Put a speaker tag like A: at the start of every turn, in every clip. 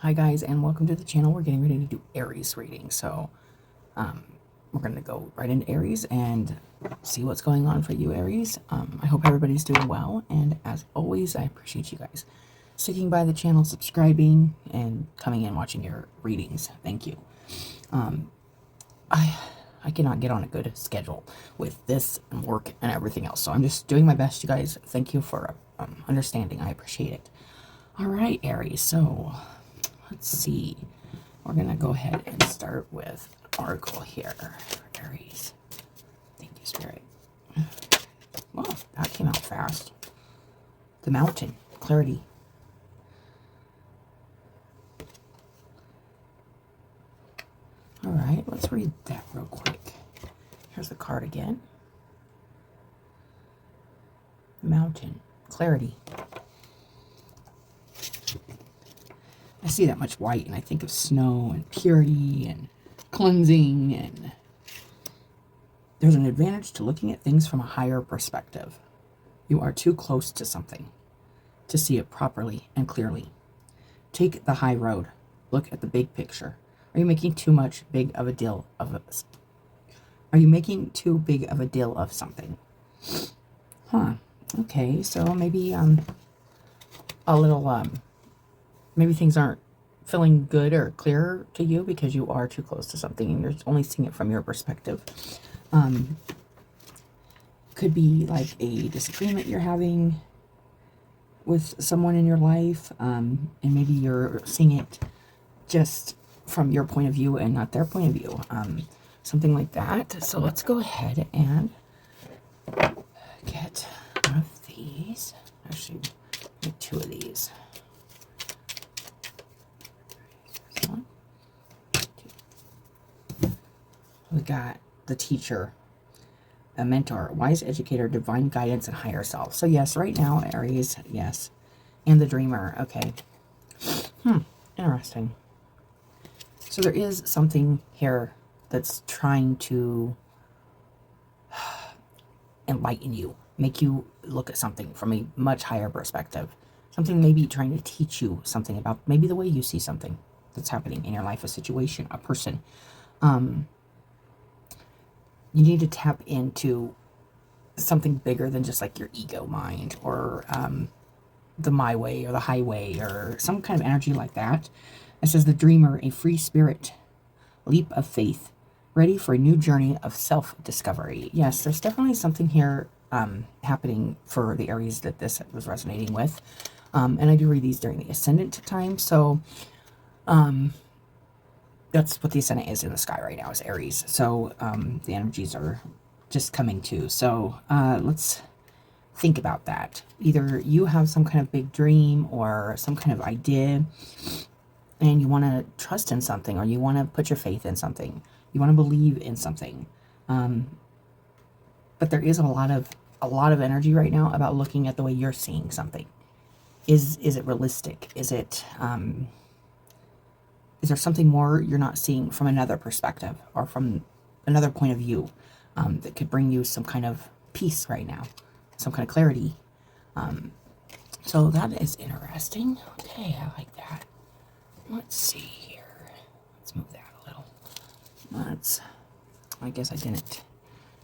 A: Hi guys, and welcome to the channel. We're getting ready to do Aries reading. So we're going to go right into Aries and see what's going on for you, Aries. I hope everybody's doing well, and as always, I appreciate you guys sticking by the channel, subscribing, and coming in watching your readings. Thank you. I cannot get on a good schedule with this and work and everything else, so I'm just doing my best, you guys. Thank you for understanding. I appreciate it. All right, Aries, so let's see. We're going to go ahead and start with an oracle here for Aries. Thank you, Spirit. Well, that came out fast. The Mountain, clarity. All right, let's read that real quick. Here's the card again. Mountain, clarity. I see that much white and I think of snow and purity and cleansing, and there's an advantage to looking at things from a higher perspective. You are too close to something to see it properly and clearly. Take the high road. Look at the big picture. Are you making too big of a deal of it? Are you making too big of a deal of something? Huh. Okay, so maybe a little maybe things aren't feeling good or clear to you because you are too close to something and you're only seeing it from your perspective. Could be like a disagreement you're having with someone in your life, and maybe you're seeing it just from your point of view and not their point of view. Something like that. So let's go ahead and get one of these. Actually, get two of these. One, two. We got the teacher, a mentor, wise educator, divine guidance, and higher self. So yes, right now, Aries, yes. And the dreamer, okay. Interesting. So there is something here that's trying to enlighten you, make you look at something from a much higher perspective. Something maybe trying to teach you something about maybe the way you see something that's happening in your life, a situation, a person. You need to tap into something bigger than just like your ego mind or the my way or the highway or some kind of energy like that. It says the dreamer, a free spirit, leap of faith, ready for a new journey of self-discovery. Yes, there's definitely something here happening for the Aries that this was resonating with. And I do read these during the ascendant time, so that's what the ascendant is in the sky right now, is Aries. So the energies are just coming to. So let's think about that. Either you have some kind of big dream or some kind of idea, and you want to trust in something, or you want to put your faith in something. You want to believe in something. But there is a lot of energy right now about looking at the way you're seeing something. Is it realistic? Is it is there something more you're not seeing from another perspective or from another point of view that could bring you some kind of peace right now, some kind of clarity? So that is interesting. Okay, I like that. Let's see here. Let's move that a little. I guess I didn't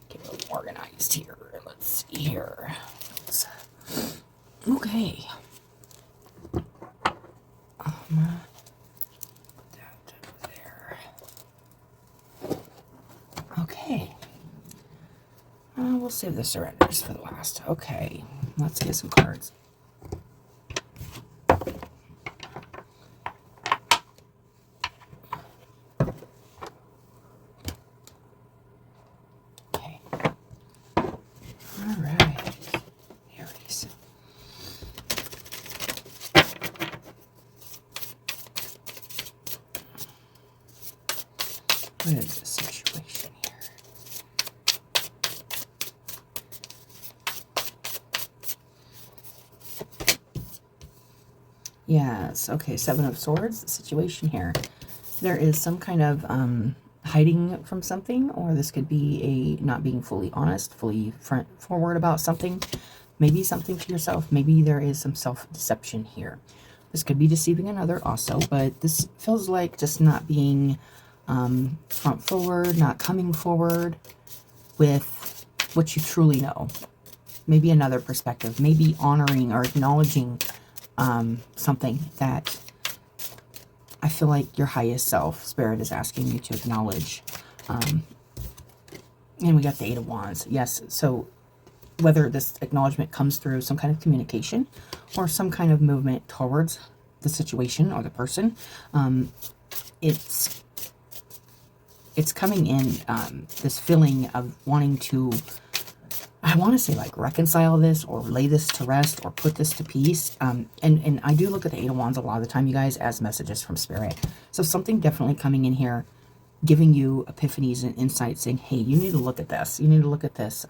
A: get a little organized here. Let's see here. Okay. Put that there. Okay. We'll save the surrenders for the last. Okay. Let's get some cards. What is the situation here? Yes, okay, Seven of Swords, the situation here. There is some kind of hiding from something, or this could be a not being fully honest, fully forward about something. Maybe something to yourself. Maybe there is some self-deception here. This could be deceiving another also, but this feels like just not being front forward, not coming forward with what you truly know. Maybe another perspective, maybe honoring or acknowledging something that I feel like your highest self, Spirit, is asking you to acknowledge. And we got the Eight of Wands. Yes, so whether this acknowledgement comes through some kind of communication or some kind of movement towards the situation or the person, it's coming in, this feeling of wanting to, I want to say, like, reconcile this or lay this to rest or put this to peace. And I do look at the Eight of Wands a lot of the time, you guys, as messages from Spirit. So something definitely coming in here, giving you epiphanies and insights, saying, hey, you need to look at this. You need to look at this.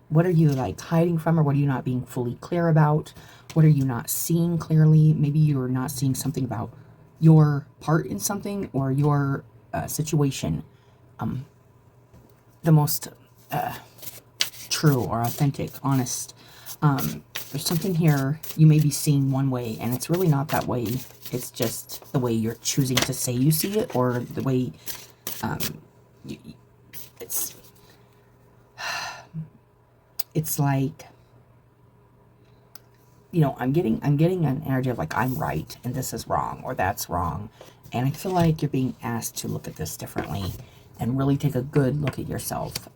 A: What are you, like, hiding from, or what are you not being fully clear about? What are you not seeing clearly? Maybe you're not seeing something about your part in something or your situation the most true or authentic, honest. There's something here you may be seeing one way, and it's really not that way. It's just the way you're choosing to say you see it, or the way it's like, you know, I'm getting an energy of like, I'm right and this is wrong, or that's wrong. And I feel like you're being asked to look at this differently and really take a good look at yourself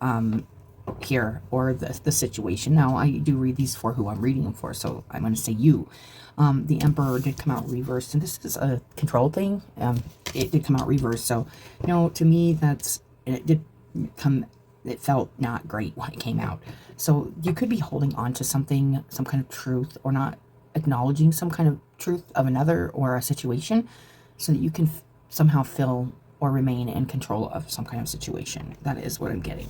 A: here, or the situation. Now, I do read these for who I'm reading them for, so I'm going to say you. The Emperor did come out reversed, and this is a control thing. It did come out reversed, so, you know, to me, it did come, it felt not great when it came out. So you could be holding on to something, some kind of truth, or not acknowledging some kind of truth of another or a situation, so that you can somehow feel or remain in control of some kind of situation. That is what I'm getting.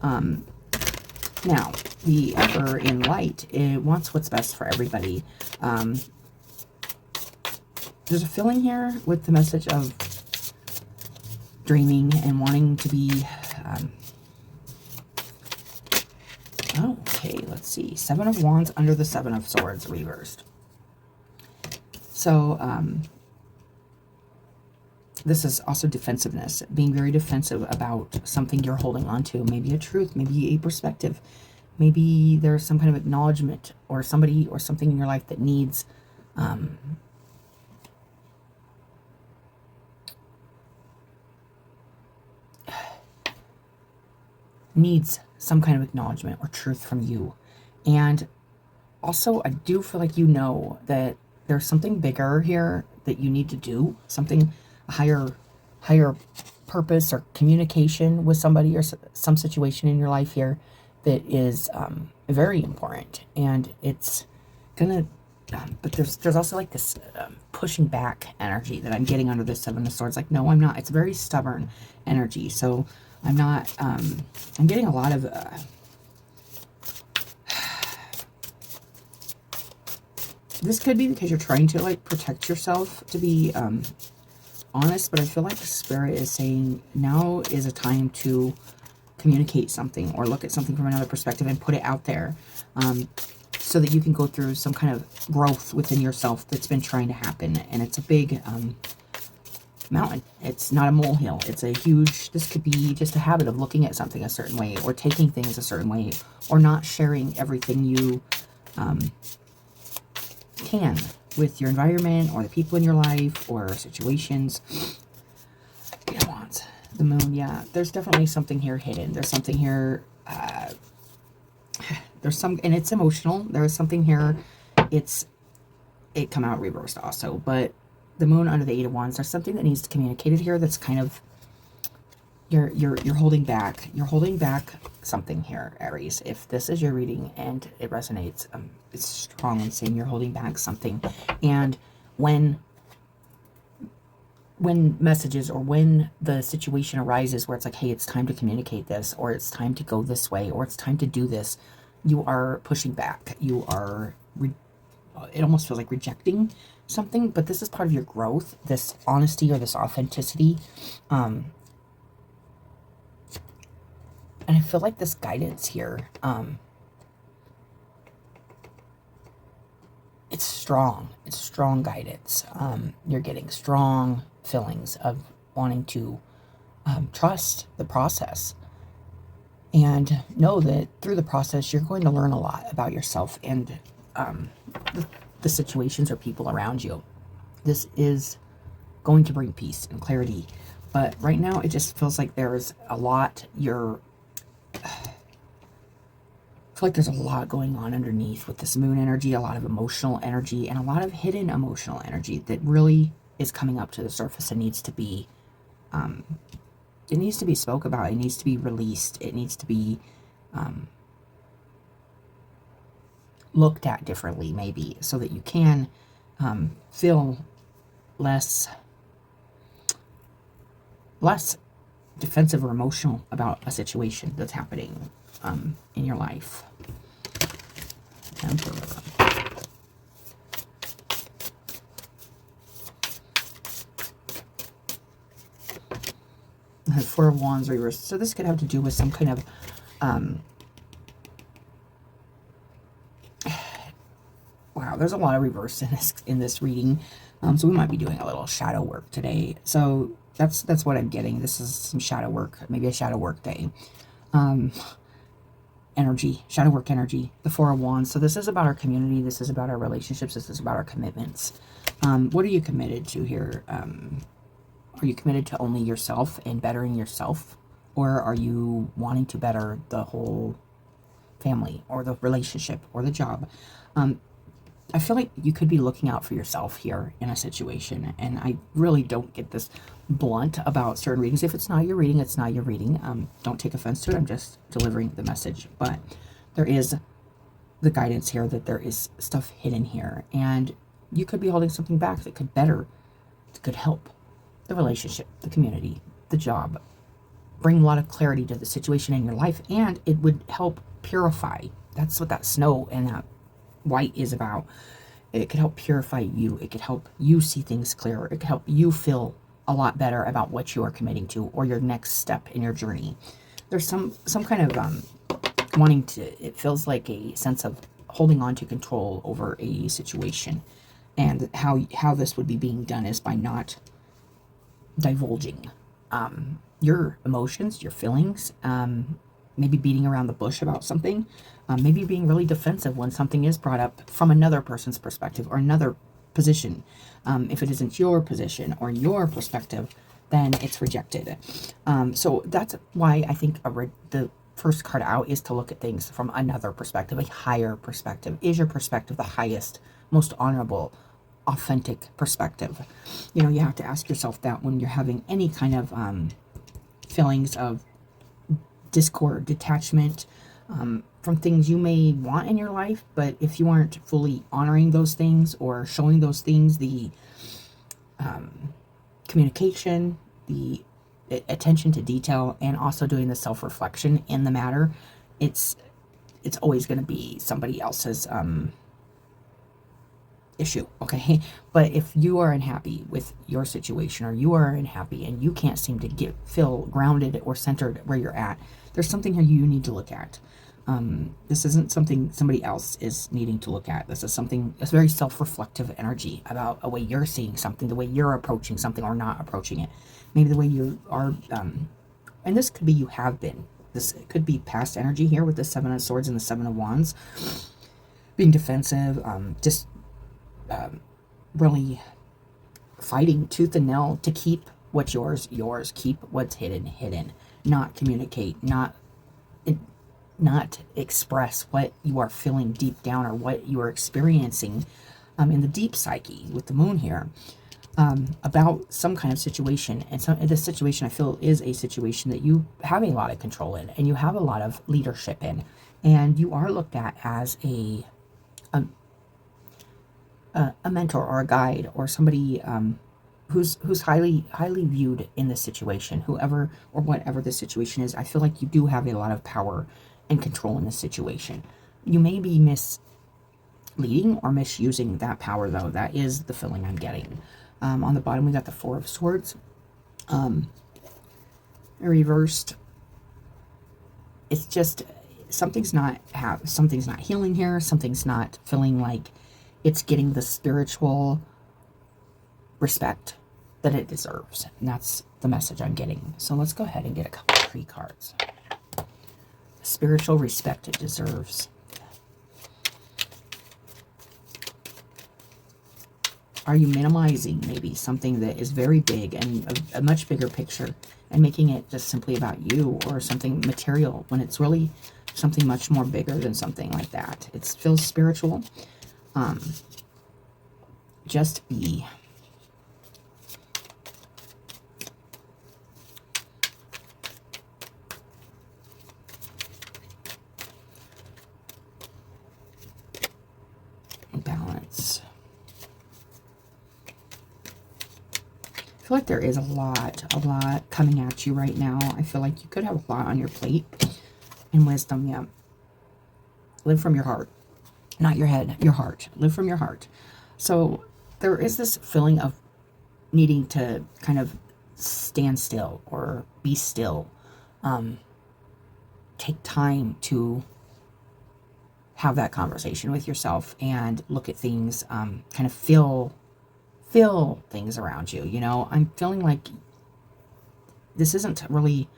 A: Now, the Emperor in light, it wants what's best for everybody. There's a feeling here with the message of dreaming and wanting to be... okay, let's see. Seven of Wands under the Seven of Swords reversed. So, this is also defensiveness, being very defensive about something you're holding on to. Maybe a truth, maybe a perspective. Maybe there's some kind of acknowledgement, or somebody or something in your life that needs some kind of acknowledgement or truth from you. And also, I do feel like you know that there's something bigger here that you need to do, something, a higher purpose or communication with somebody or some situation in your life here that is very important. And it's gonna, but there's also like this pushing back energy that I'm getting under this Seven of Swords. Like, no, I'm not. It's very stubborn energy. So I'm not, I'm getting a lot of, this could be because you're trying to, like, protect yourself, to be honest, but I feel like the Spirit is saying now is a time to communicate something or look at something from another perspective and put it out there, so that you can go through some kind of growth within yourself that's been trying to happen. And it's a big mountain. It's not a molehill. It's a huge, this could be just a habit of looking at something a certain way, or taking things a certain way, or not sharing everything you can with your environment or the people in your life or situations. Eight of Wands, the Moon, yeah, there's definitely something here hidden. There's something here, there's some, and it's emotional. There's something here, it come out reversed also, but the Moon under the Eight of Wands, there's something that needs to be communicated here that's kind of, you're holding back. You're holding back something here, Aries. If this is your reading and it resonates, it's strong in saying you're holding back something. And when messages, or when the situation arises where it's like, hey, it's time to communicate this, or it's time to go this way, or it's time to do this, you are pushing back. You are, it almost feels like rejecting something, but this is part of your growth, this honesty or this authenticity. And I feel like this guidance here, it's strong. It's strong guidance. You're getting strong feelings of wanting to trust the process and know that through the process you're going to learn a lot about yourself and the situations or people around you. This is going to bring peace and clarity, but right now it just feels like there's a lot I feel like there's a lot going on underneath with this moon energy, a lot of emotional energy, and a lot of hidden emotional energy that really is coming up to the surface and needs to be, it needs to be spoke about. It needs to be released. It needs to be looked at differently, maybe, so that you can feel less defensive or emotional about a situation that's happening in your life. Emperor. Four of Wands reversed. So this could have to do with some kind of wow, there's a lot of reverse in this reading. So we might be doing a little shadow work today. So that's what I'm getting. This is some shadow work, maybe a shadow work day. Energy, shadow work energy, the Four of Wands. So this is about our community. This is about our relationships. This is about our commitments. What are you committed to here? Are you committed to only yourself and bettering yourself? Or are you wanting to better the whole family or the relationship or the job? I feel like you could be looking out for yourself here in a situation, and I really don't get this blunt about certain readings. If it's not your reading, it's not your reading. Don't take offense to it. I'm just delivering the message. But there is the guidance here that there is stuff hidden here, and you could be holding something back that could help the relationship, the community, the job, bring a lot of clarity to the situation in your life, and it would help purify. That's what that snow and that white is about. It could help purify you. It could help you see things clearer. It could help you feel a lot better about what you are committing to or your next step in your journey. There's some kind of wanting to, it feels like a sense of holding on to control over a situation, and how this would be being done is by not divulging your emotions, your feelings, maybe beating around the bush about something, maybe being really defensive when something is brought up from another person's perspective or another position. If it isn't your position or your perspective, then it's rejected. So that's why I think the first card out is to look at things from another perspective, a higher perspective. Is your perspective the highest, most honorable, authentic perspective? You know, you have to ask yourself that when you're having any kind of feelings of discord, detachment from things you may want in your life, but if you aren't fully honoring those things or showing those things the communication, the attention to detail, and also doing the self-reflection in the matter, it's always going to be somebody else's issue, okay? But if you are unhappy with your situation, or you are unhappy and you can't seem to feel grounded or centered where you're at, there's something here you need to look at. This isn't something somebody else is needing to look at. This is something, it's very self-reflective energy about a way you're seeing something, the way you're approaching something or not approaching it. Maybe the way you are, and this could be you have been. This could be past energy here with the Seven of Swords and the Seven of Wands. Being defensive, just really fighting tooth and nail to keep what's yours, keep what's hidden, not communicate, not express what you are feeling deep down or what you are experiencing in the deep psyche with the moon here about some kind of situation. And so this situation, I feel, is a situation that you have a lot of control in and you have a lot of leadership in, and you are looked at as a mentor or a guide or somebody who's highly viewed in this situation, whoever or whatever the situation is. I feel like you do have a lot of power and control in this situation. You may be misleading or misusing that power, though. That is the feeling I'm getting. On the bottom, we got the Four of Swords reversed. It's just something's not healing here. Something's not feeling like it's getting the spiritual respect that it deserves. And that's the message I'm getting. So let's go ahead and get a couple of tree cards. Spiritual respect it deserves. Are you minimizing maybe something that is very big and a much bigger picture and making it just simply about you or something material when it's really something much more bigger than something like that? It feels spiritual. Just be. Balance. I feel like there is a lot coming at you right now. I feel like you could have a lot on your plate. And wisdom, yeah. Live from your heart. Not your head, your heart. Live from your heart. So there is this feeling of needing to kind of stand still or be still. Take time to have that conversation with yourself and look at things, kind of feel things around you. You know, I'm feeling like this isn't really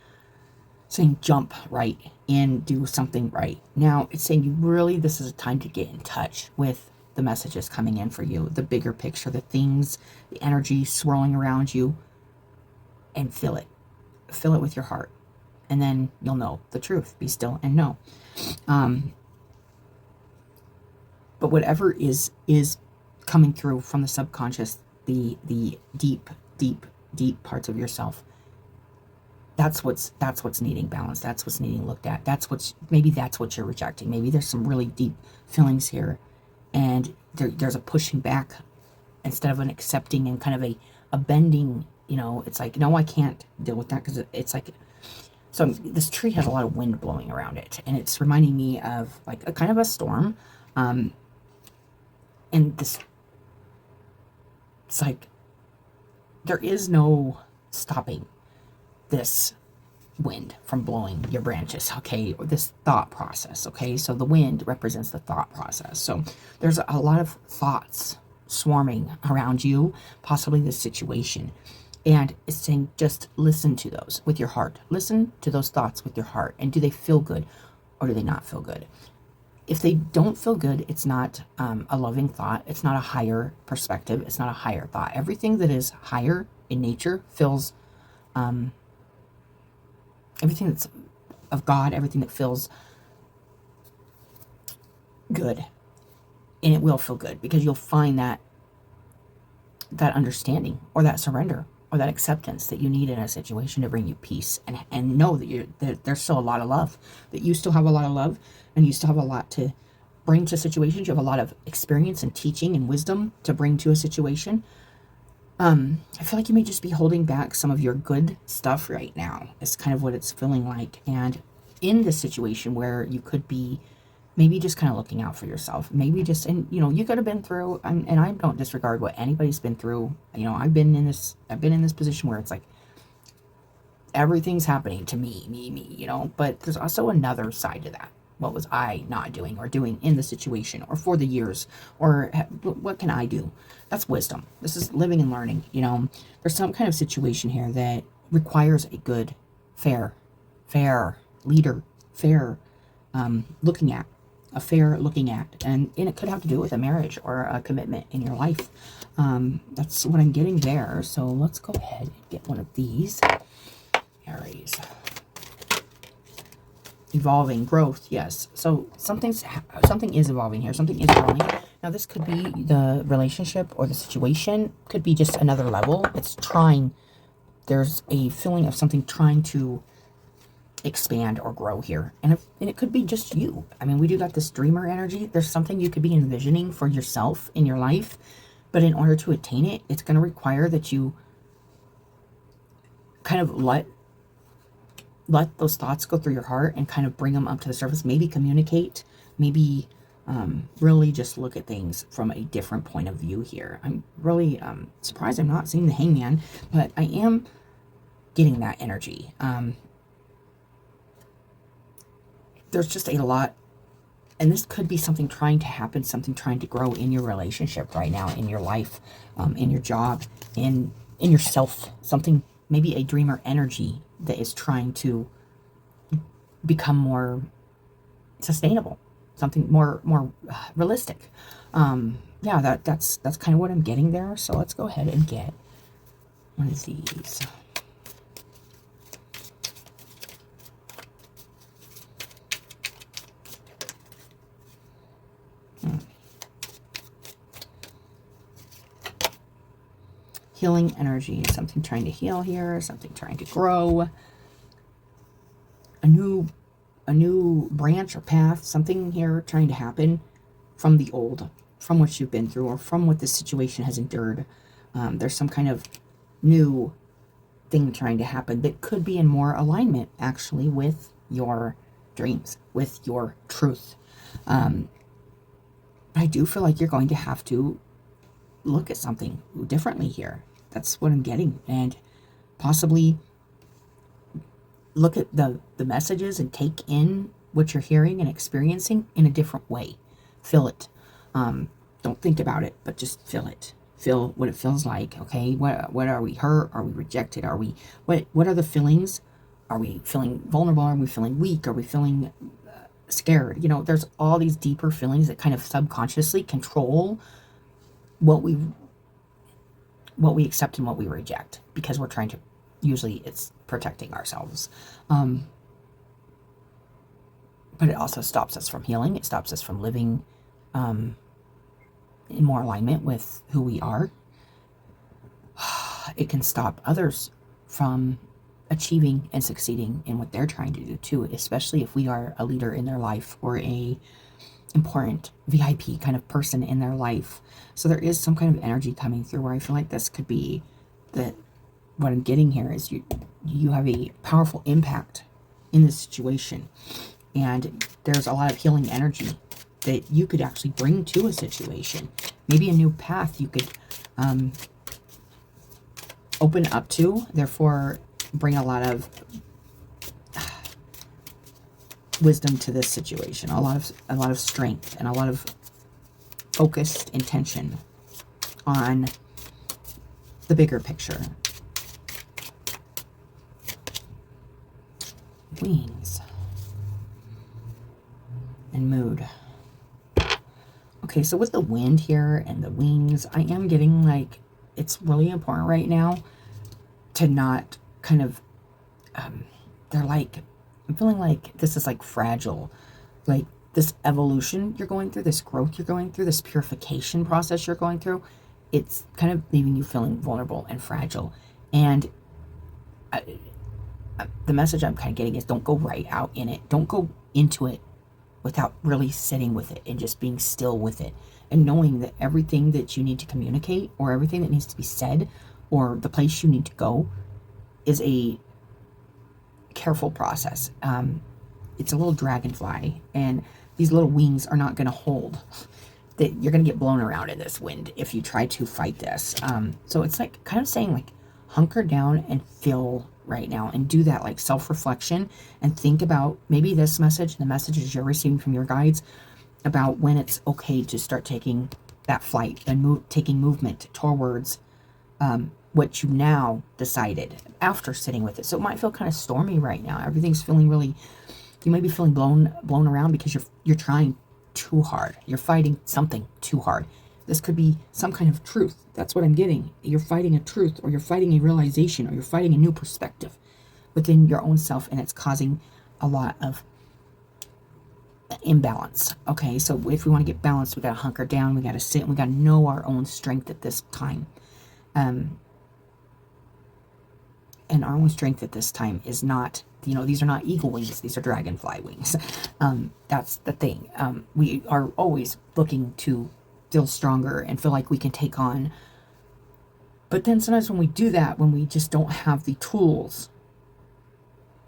A: saying jump right in, do something right. Now it's saying you really, this is a time to get in touch with the messages coming in for you, the bigger picture, the things, the energy swirling around you, and feel it. Feel it with your heart. And then you'll know the truth. Be still and know. But whatever is coming through from the subconscious, the deep parts of yourself, that's what's needing balance. That's what's needing looked at. Maybe that's what you're rejecting. Maybe there's some really deep feelings here, and there's a pushing back instead of an accepting and kind of a bending. You know, it's like, no, I can't deal with that, because it's like, so this tree has a lot of wind blowing around it, and it's reminding me of like a kind of a storm. And this, it's like, there is no stopping this wind from blowing your branches, okay? Or this thought process, okay? So the wind represents the thought process. So there's a lot of thoughts swarming around you, possibly this situation. And it's saying, just listen to those with your heart. Listen to those thoughts with your heart. And do they feel good or do they not feel good? If they don't feel good, it's not a loving thought. It's not a higher perspective. It's not a higher thought. Everything that is higher in nature feels, everything that's of God, everything that feels good. And it will feel good, because you'll find that understanding or that surrender or that acceptance that you need in a situation to bring you peace, and know that there's still a lot of love, that you still have a lot of love, and you still have a lot to bring to situations. You have a lot of experience and teaching and wisdom to bring to a situation. I feel like you may just be holding back some of your good stuff right now. It's kind of what it's feeling like. And in this situation where you could be maybe just kind of looking out for yourself, maybe just, and you know, you could have been through, and I don't disregard what anybody's been through. You know, I've been in this position where it's like everything's happening to me, you know, but there's also another side to that. What was I not doing or doing in the situation or for the years, or what can I do? That's wisdom. This is living and learning. You know, there's some kind of situation here that requires a good, fair leader, fair looking at, and it could have to do with a marriage or a commitment in your life. That's what I'm getting there. So let's go ahead and get one of these. Aries. Evolving, growth, yes. So something is evolving here. Something is growing. Now this could be the relationship or the situation. Could be just another level. It's trying. There's a feeling of something trying to expand or grow here, and it could be just you. I mean, we do got this dreamer energy. There's something you could be envisioning for yourself in your life, but in order to attain it, it's going to require that you kind of let those thoughts go through your heart and kind of bring them up to the surface. Maybe communicate, maybe really just look at things from a different point of view here. I'm really surprised I'm not seeing the Hangman, but I am getting that energy. There's just a lot And this could be something trying to happen, something trying to grow in your relationship right now, in your life, in your job, in yourself. Something, maybe a dreamer energy that is trying to become more sustainable, something more realistic. Yeah, that's kind of what I'm getting there. So let's go ahead and get one of these. Healing energy, something trying to heal here, something trying to grow, a new branch or path, something here trying to happen from the old, from what you've been through, or from what this situation has endured. There's some kind of new thing trying to happen that could be in more alignment, actually, with your dreams, with your truth. I do feel like you're going to have to look at something differently here. That's what I'm getting. And possibly look at the messages and take in what you're hearing and experiencing in a different way. Feel it. Don't think about it, but just feel it. Feel what it feels like. Okay, what are we hurt? Are we rejected? Are we what are the feelings? Are we feeling vulnerable? Are we feeling weak? Are we feeling scared? You know, there's all these deeper feelings that kind of subconsciously control what we accept and what we reject, because we're trying to, usually it's protecting ourselves. But it also stops us from healing. It stops us from living in more alignment with who we are. It can stop others from achieving and succeeding in what they're trying to do too, especially if we are a leader in their life or a important VIP kind of person in their life. So there is some kind of energy coming through where I feel like this could be that what I'm getting here is you have a powerful impact in this situation, and there's a lot of healing energy that you could actually bring to a situation. Maybe a new path you could open up to, therefore bring a lot of wisdom to this situation, a lot of strength, and a lot of focused intention on the bigger picture. Wings and mood. Okay, so with the wind here and the wings, I am getting like it's really important right now to not kind of they're like, I'm feeling like this is like fragile, like this evolution you're going through, this growth you're going through, this purification process you're going through, it's kind of leaving you feeling vulnerable and fragile. And the message I'm kind of getting is don't go right out in it. Don't go into it without really sitting with it and just being still with it and knowing that everything that you need to communicate or everything that needs to be said or the place you need to go is a careful process. It's a little dragonfly, and these little wings are not going to hold. That you're going to get blown around in this wind if you try to fight this. So it's like kind of saying like hunker down and feel right now and do that like self-reflection and think about maybe this message, the messages you're receiving from your guides about when it's okay to start taking that flight and taking movement towards what you now decided after sitting with it. So it might feel kind of stormy right now. Everything's feeling really, you might be feeling blown around because you're trying too hard. You're fighting something too hard. This could be some kind of truth. That's what I'm getting. You're fighting a truth, or you're fighting a realization, or you're fighting a new perspective within your own self, and it's causing a lot of imbalance. Okay, so if we want to get balanced, we got to hunker down, we got to sit, and we got to know our own strength at this time. And our own strength at this time is not, these are not eagle wings, these are dragonfly wings. That's the thing. We are always looking to feel stronger and feel like we can take on. But then sometimes when we do that, when we just don't have the tools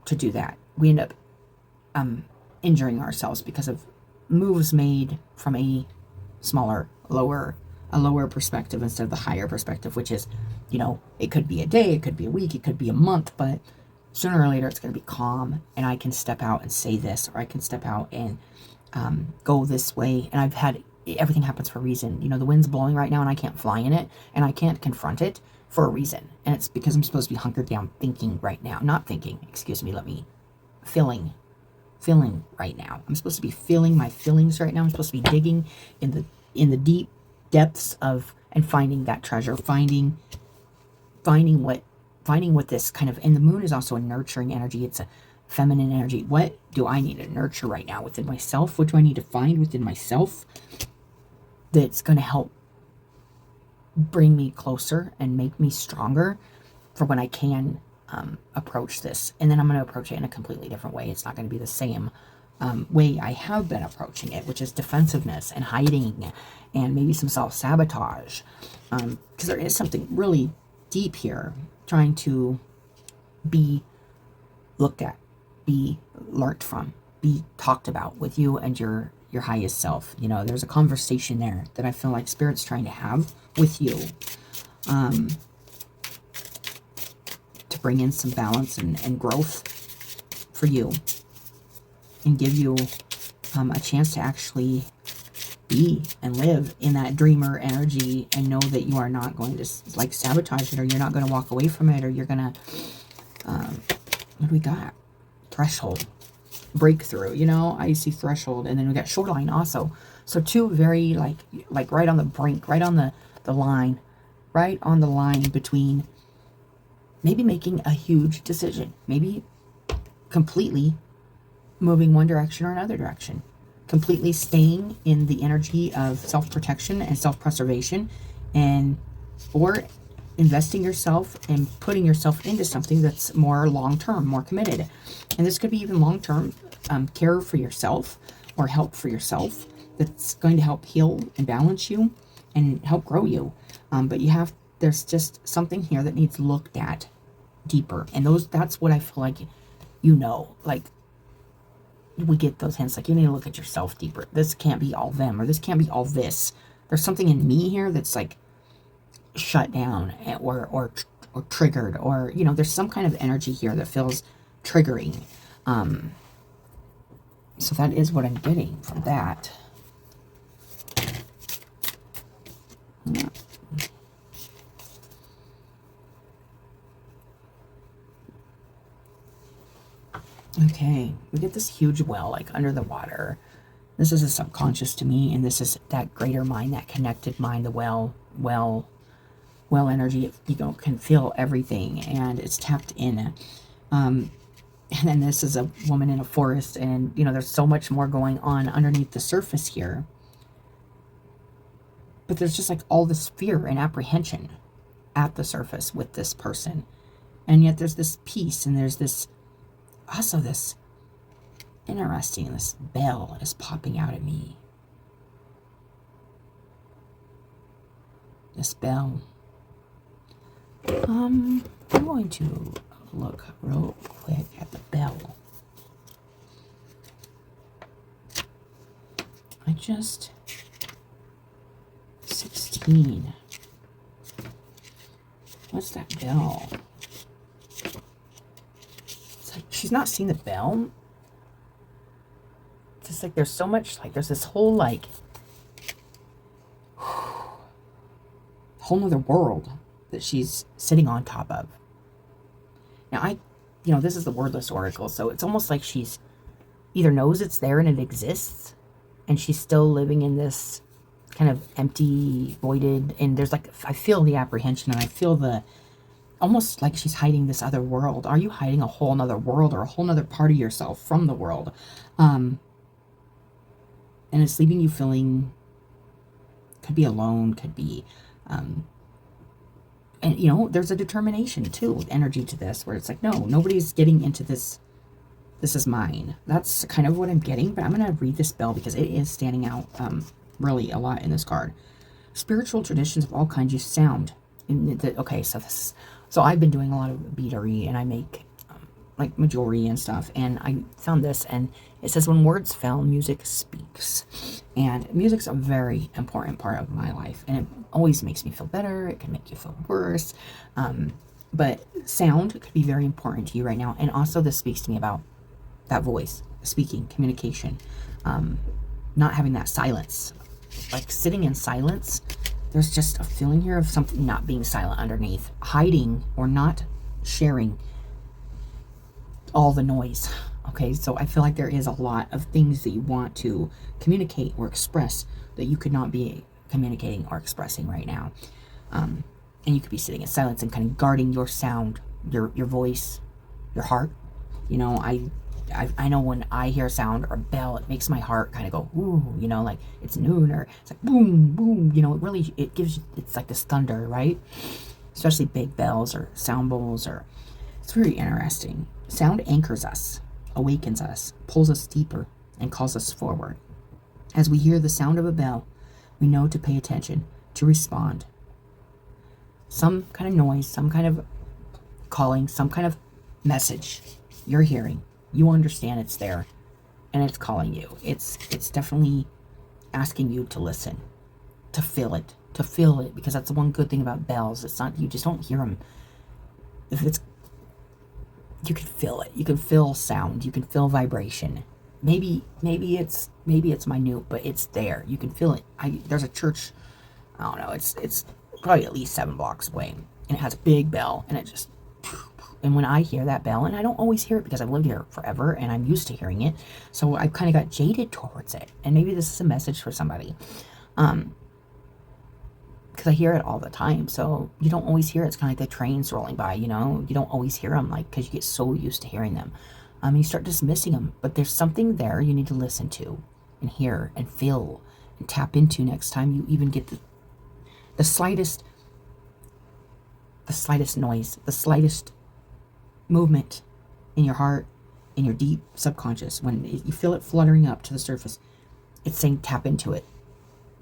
A: to do that, we end up injuring ourselves because of moves made from a smaller, lower perspective instead of the higher perspective, which is, it could be a day, it could be a week, it could be a month, but sooner or later it's going to be calm, and I can step out and say this, or I can step out and go this way. And I've had, everything happens for a reason. You know, the wind's blowing right now and I can't fly in it and I can't confront it for a reason. And it's because I'm supposed to be hunkered down thinking right now. Not thinking, excuse me, feeling right now. I'm supposed to be feeling my feelings right now. I'm supposed to be digging in the deep depths of, and finding that treasure, finding what this kind of, and the moon is also a nurturing energy. It's a feminine energy. What do I need to nurture right now within myself? What do I need to find within myself that's going to help bring me closer and make me stronger for when I can approach this? And then I'm going to approach it in a completely different way. It's not going to be the same way I have been approaching it, which is defensiveness and hiding and maybe some self-sabotage. Because there is something really deep here, trying to be looked at, be learnt from, be talked about with you and your highest self. You know, there's a conversation there that I feel like Spirit's trying to have with you, to bring in some balance and growth for you, and give you a chance to actually be and live in that dreamer energy, and know that you are not going to like sabotage it, or you're not going to walk away from it, or you're going to what do we got? Threshold, breakthrough. You know, I see threshold, and then we got shoreline also. So two very like right on the brink, right on the line, right on the line between maybe making a huge decision, maybe completely moving one direction or another direction, completely staying in the energy of self-protection and self-preservation, and or investing yourself and putting yourself into something that's more long-term, more committed. And this could be even long-term care for yourself or help for yourself that's going to help heal and balance you and help grow you. But there's just something here that needs looked at deeper. And that's what I feel like, like we get those hints, like you need to look at yourself deeper. This can't be all them, or this can't be all this. There's something in me here that's like shut down or triggered, or there's some kind of energy here that feels triggering. So that is what I'm getting from that. Yeah. Okay, we get this huge well like under the water. This is a subconscious to me, and this is that greater mind, that connected mind, the well energy. Can feel everything, and it's tapped in. And then this is a woman in a forest, and there's so much more going on underneath the surface here. But there's just like all this fear and apprehension at the surface with this person, and yet there's this peace, and there's this also this interesting, this bell is popping out at me. This bell. I'm going to look real quick at the bell. I just 16. What's that bell? It's like she's not seen the bell. It's just like there's so much, like there's this whole like whole nother world that she's sitting on top of. Now this is the wordless oracle, so it's almost like she's either knows it's there and it exists, and she's still living in this kind of empty, voided, and there's like, I feel the apprehension, and I feel the, almost like she's hiding this other world. Are you hiding a whole nother world, or a whole nother part of yourself from the world? And it's leaving you feeling, could be alone, could be, and there's a determination too, energy to this, where it's like, no, nobody's getting into this. This is mine. That's kind of what I'm getting, but I'm going to read this bell because it is standing out really a lot in this card. Spiritual traditions of all kinds use sound. So I've been doing a lot of beadery, and I make like majority and stuff, and I found this, and it says, when words fail, music speaks. And music's a very important part of my life, and it always makes me feel better. It can make you feel worse, but sound could be very important to you right now. And also this speaks to me about that voice, speaking, communication, not having that silence, like sitting in silence. There's just a feeling here of something not being silent underneath, hiding or not sharing all the noise. Okay, so I feel like there is a lot of things that you want to communicate or express that you could not be communicating or expressing right now. And you could be sitting in silence and kind of guarding your sound, your voice, your heart. You know, I know when I hear a sound or a bell, it makes my heart kind of go, ooh, you know, like it's noon, or it's like boom, boom, you know, it gives, it's like this thunder, right? Especially big bells or sound bowls, or it's very interesting. Sound anchors us, awakens us, pulls us deeper, and calls us forward. As we hear the sound of a bell, we know to pay attention, to respond. Some kind of noise, some kind of calling, some kind of message you're hearing. You understand it's there, and it's calling you. It's definitely asking you to listen, to feel it, because that's the one good thing about bells. It's not, you just don't hear them. You can feel it. You can feel sound. You can feel vibration. Maybe it's minute, but it's there. You can feel it. There's a church, I don't know, it's probably at least 7 blocks away, and it has a big bell, and it just, and when I hear that bell, and I don't always hear it because I've lived here forever and I'm used to hearing it, so I kind of got jaded towards it. And maybe this is a message for somebody, because I hear it all the time. So you don't always hear it. It's kind of like the trains rolling by, you know, you don't always hear them, like, because you get so used to hearing them. You start dismissing them, but there's something there you need to listen to and hear and feel and tap into next time you even get the slightest noise, the slightest movement in your heart, in your deep subconscious. When you feel it fluttering up to the surface, it's saying tap into it.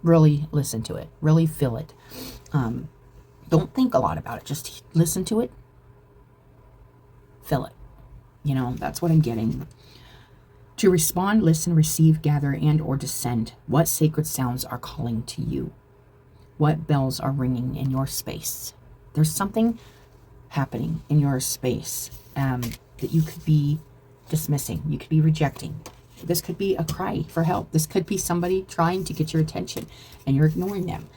A: Really listen to it. Really feel it. Don't think a lot about it. Just listen to it. Feel it. You know, that's what I'm getting. To respond, listen, receive, gather, and or descend. What sacred sounds are calling to you? What bells are ringing in your space? There's something happening in your space that you could be dismissing. You could be rejecting. This could be a cry for help. This could be somebody trying to get your attention and you're ignoring them.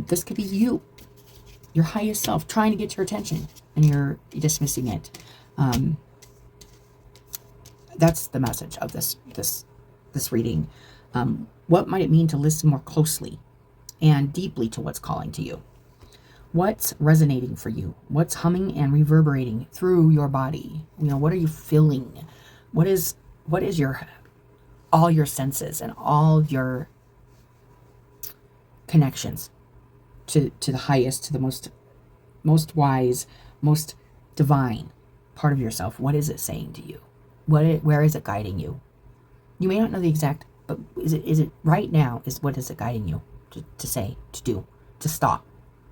A: This could be you, your highest self, trying to get your attention and you're dismissing it. That's the message of this reading. What might it mean to listen more closely and deeply to what's calling to you? What's resonating for you? What's humming and reverberating through your body? You know, what are you feeling? What is your, all your senses and all your connections to the highest, to the most wise, most divine part of yourself? What is it saying to you? Where is it guiding you? You may not know the exact, but is it right now? What is it guiding you to say, to do, to stop,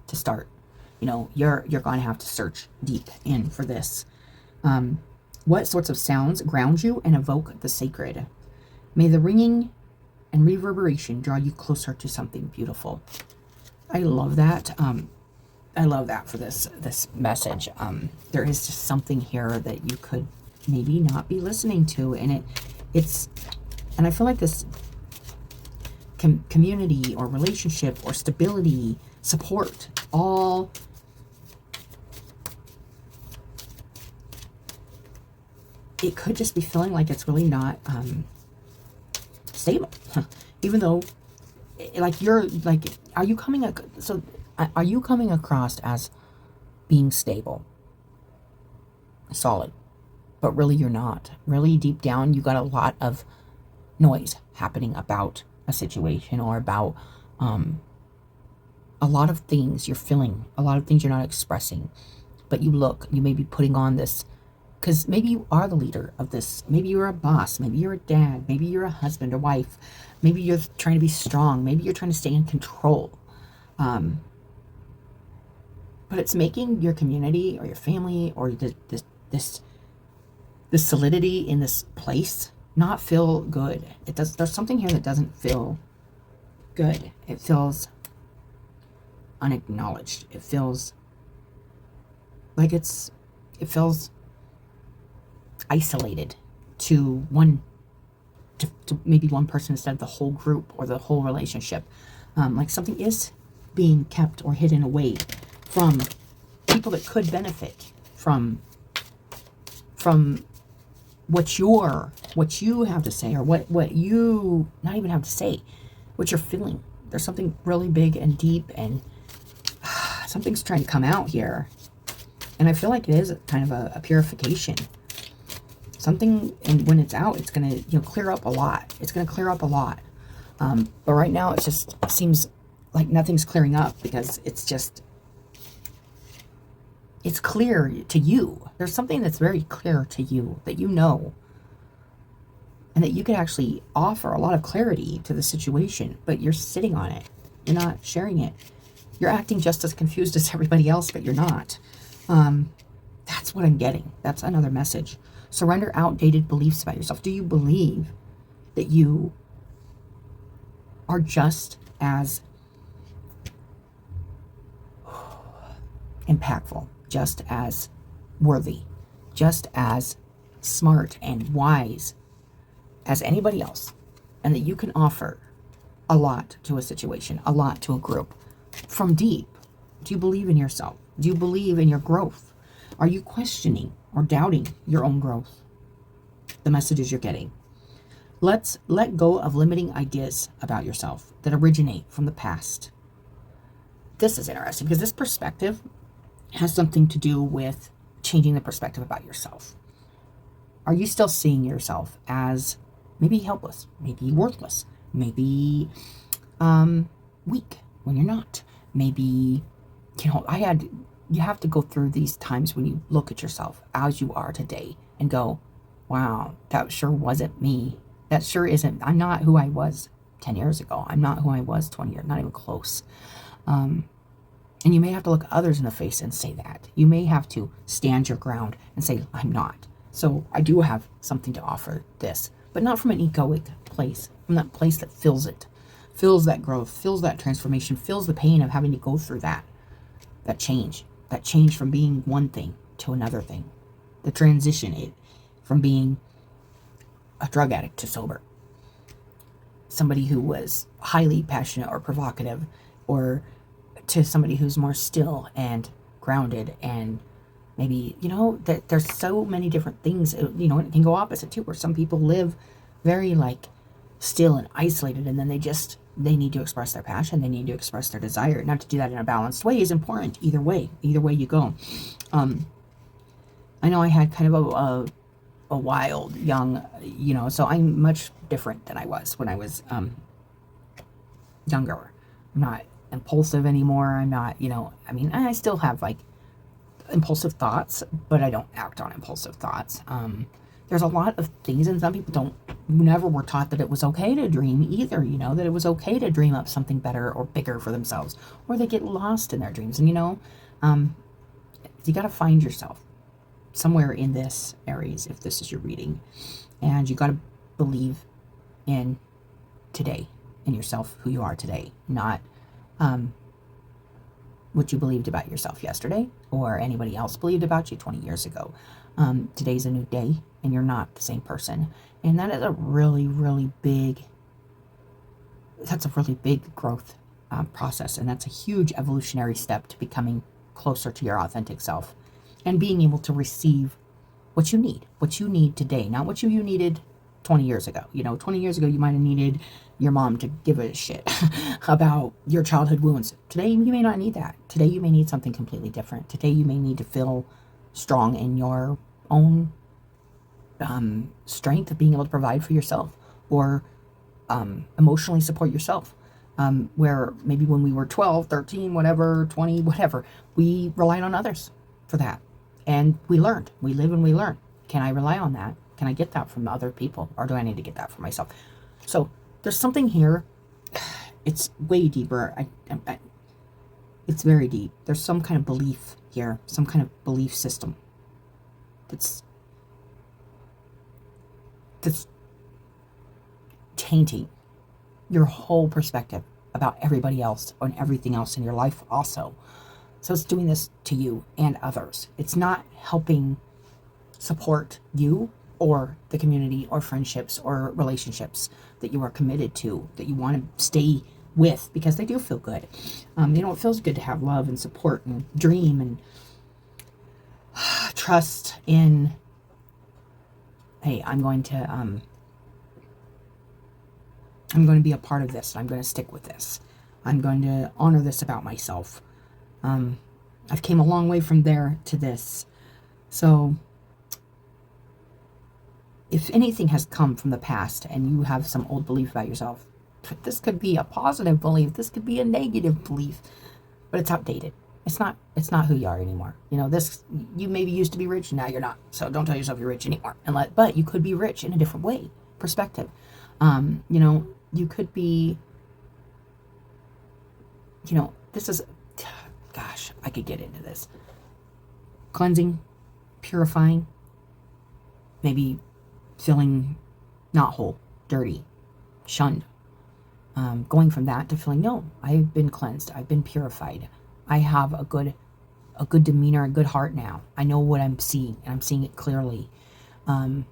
A: to start? You know, you're going to have to search deep in for this. What sorts of sounds ground you and evoke the sacred? May the ringing and reverberation draw you closer to something beautiful. I love that. I love that for this message. There is just something here that you could maybe not be listening to, and and I feel like this community or relationship or stability, support, all it could just be feeling like it's really not stable. Even though, like, you're like, are you coming across as being stable, solid, but really you're not. Really deep down, you got a lot of noise happening about a situation or about a lot of things you're feeling, a lot of things you're not expressing, but you may be putting on this, because maybe you are the leader of this. Maybe you're a boss. Maybe you're a dad. Maybe you're a husband or wife. Maybe you're trying to be strong. Maybe you're trying to stay in control. But it's making your community or your family or this solidity in this place not feel good. There's something here that doesn't feel good. It feels unacknowledged. It feels like it feels isolated to one to maybe one person instead of the whole group or the whole relationship. Like something is being kept or hidden away from people that could benefit from what you have to say, or what you not even have to say, what you're feeling. There's something really big and deep, and something's trying to come out here. And I feel like it is kind of a purification. Something, and when it's out, it's going to clear up a lot. It's going to clear up a lot. But right now, it just seems like nothing's clearing up, because it's clear to you. There's something that's very clear to you that you know, and that you could actually offer a lot of clarity to the situation, but you're sitting on it. You're not sharing it. You're acting just as confused as everybody else, but you're not. That's what I'm getting. That's another message. Surrender outdated beliefs about yourself. Do you believe that you are just as impactful, just as worthy, just as smart and wise as anybody else, and that you can offer a lot to a situation, a lot to a group from deep? Do you believe in yourself? Do you believe in your growth? Are you questioning or doubting your own growth? The messages you're getting. Let's let go of limiting ideas about yourself that originate from the past. This is interesting, because this perspective has something to do with changing the perspective about yourself. Are you still seeing yourself as maybe helpless, maybe worthless, maybe weak when you're not? Maybe, you have to go through these times when you look at yourself as you are today and go, wow, that sure wasn't me. That sure isn't, I'm not who I was 10 years ago. I'm not who I was 20 years, not even close. And you may have to look others in the face and say that. You may have to stand your ground and say, I'm not. So I do have something to offer this, but not from an egoic place, from that place that fills it, fills that growth, fills that transformation, fills the pain of having to go through that change from being one thing to another thing, the transition from being a drug addict to sober, somebody who was highly passionate or provocative, or to somebody who's more still and grounded. And maybe, that there's so many different things, and it can go opposite too, where some people live very still and isolated, and then they need to express their passion, they need to express their desire. Now, to do that in a balanced way is important. Either way you go. I know I had kind of a wild young, so I'm much different than I was when I was younger. I'm not impulsive anymore. I'm not, I still have impulsive thoughts, but I don't act on impulsive thoughts. There's a lot of things, and some people never were taught that it was okay to dream either, that it was okay to dream up something better or bigger for themselves, or they get lost in their dreams. And, you got to find yourself somewhere in this, Aries, if this is your reading, and you got to believe in today, in yourself, who you are today, not what you believed about yourself yesterday or anybody else believed about you 20 years ago. Today's a new day, and you're not the same person. And that is a really, really big growth process. And that's a huge evolutionary step to becoming closer to your authentic self and being able to receive what you need today, not what you needed 20 years ago. 20 years ago, you might have needed your mom to give a shit about your childhood wounds. Today, you may not need that. Today, you may need something completely different. Today, you may need to feel strong in your own strength of being able to provide for yourself, or emotionally support yourself. Where maybe when we were 12, 13, whatever, 20, whatever, we relied on others for that. And we learned. We live and we learn. Can I rely on that? Can I get that from other people? Or do I need to get that for myself? So there's something here. It's way deeper. It's very deep. There's some kind of belief here, some kind of belief system that's tainting your whole perspective about everybody else and everything else in your life also. So it's doing this to you and others. It's not helping support you. or the community or friendships or relationships that you are committed to, that you want to stay with, because they do feel good. It feels good to have love and support and dream and trust in, hey, I'm going to be a part of this. I'm going to stick with this. I'm going to honor this about myself. I've came a long way from there to this. So if anything has come from the past and you have some old belief about yourself, this could be a positive belief. This could be a negative belief, but it's outdated. It's not who you are anymore. You maybe used to be rich and now you're not. So don't tell yourself you're rich anymore. But you could be rich in a different way. Perspective. You could be, this is, gosh, I could get into this. Cleansing, purifying, maybe feeling not whole, dirty, shunned. Going from that to feeling, no, I've been cleansed. I've been purified. I have a good demeanor, a good heart now. I know what I'm seeing, and I'm seeing it clearly. And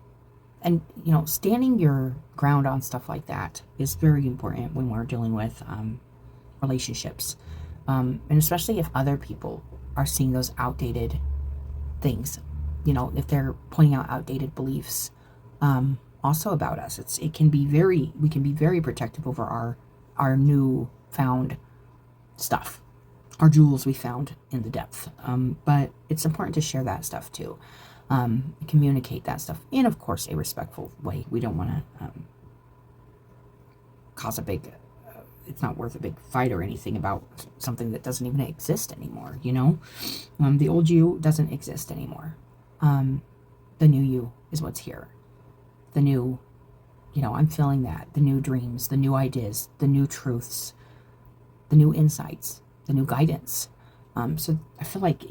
A: standing your ground on stuff like that is very important when we're dealing with relationships. And especially if other people are seeing those outdated things, if they're pointing out outdated beliefs also about us. We can be very protective over our new found stuff, our jewels we found in the depth. But it's important to share that stuff too. Communicate that stuff in, of course, a respectful way. We don't want to cause a big, it's not worth a big fight or anything about something that doesn't even exist anymore, The old you doesn't exist anymore. The new you is what's here. The new, I'm feeling that. The new dreams, the new ideas, the new truths, the new insights, the new guidance. So I feel like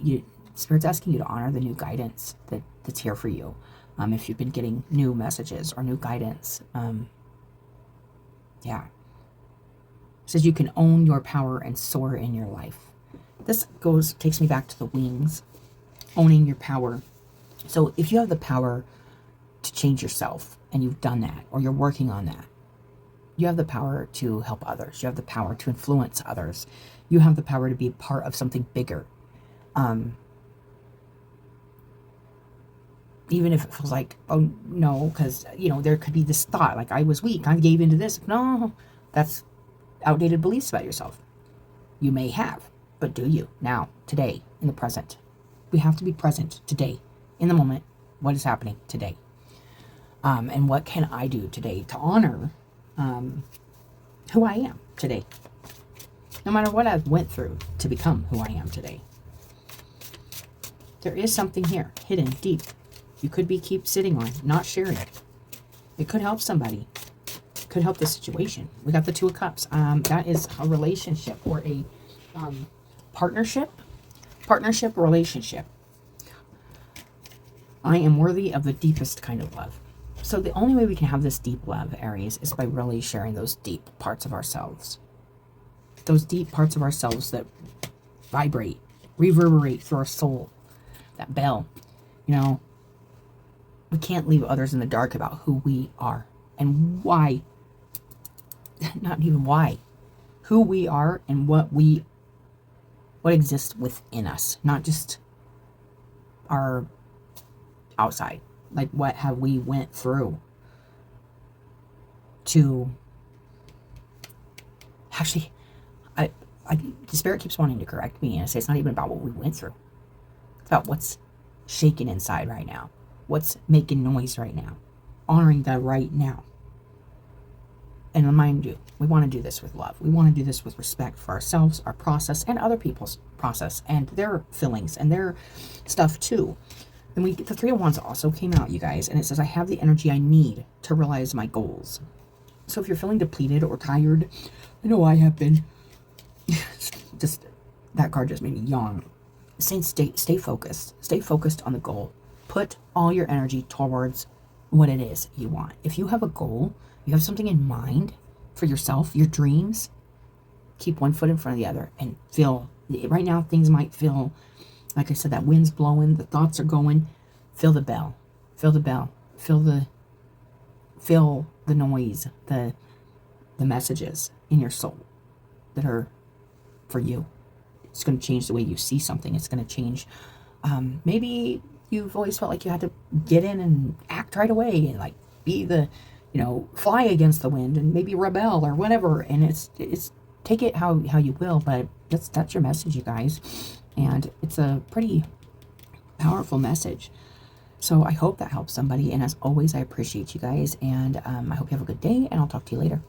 A: Spirit's asking you to honor the new guidance that's here for you. If you've been getting new messages or new guidance. Yeah. It says you can own your power and soar in your life. This takes me back to the wings. Owning your power. So if you have the power to change yourself, and you've done that, or you're working on that, you have the power to help others. You have the power to influence others. You have the power to be part of something bigger. Even if it feels like, oh no, because, there could be this thought, like I was weak, I gave into this. No, that's outdated beliefs about yourself. You may have, but do you? Now, today, in the present. We have to be present today, in the moment. What is happening today? And what can I do today to honor who I am today? No matter what I've went through to become who I am today. There is something here, hidden, deep. You could keep sitting on, not sharing it. It could help somebody. It could help the situation. We got the Two of Cups. That is a relationship or a partnership relationship. I am worthy of the deepest kind of love. So the only way we can have this deep love, Aries, is by really sharing those deep parts of ourselves. Those deep parts of ourselves that vibrate, reverberate through our soul. That bell. We can't leave others in the dark about who we are and why. Not even why. Who we are and what exists within us. Not just our outside. Like, what have we went through to actually, the Spirit keeps wanting to correct me, and I say it's not even about what we went through. It's about what's shaking inside right now. What's making noise right now. Honoring that right now. And remind you, we want to do this with love. We want to do this with respect for ourselves, our process, and other people's process, and their feelings, and their stuff too. And the Three of Wands also came out, you guys, and it says, I have the energy I need to realize my goals. So if you're feeling depleted or tired, I know I have been. That card just made me yawn. Saying stay focused. Stay focused on the goal. Put all your energy towards what it is you want. If you have a goal, you have something in mind for yourself, your dreams, keep one foot in front of the other and feel. Right now, things might feel, like I said, that wind's blowing, the thoughts are going. Feel the bell. Feel the bell. Feel the noise, the messages in your soul that are for you. It's going to change the way you see something. It's going to change. Maybe you've always felt like you had to get in and act right away and like be the, fly against the wind and maybe rebel or whatever. And it's take it how you will, but that's your message, you guys. And it's a pretty powerful message. So I hope that helps somebody. And as always, I appreciate you guys. And I hope you have a good day, and I'll talk to you later.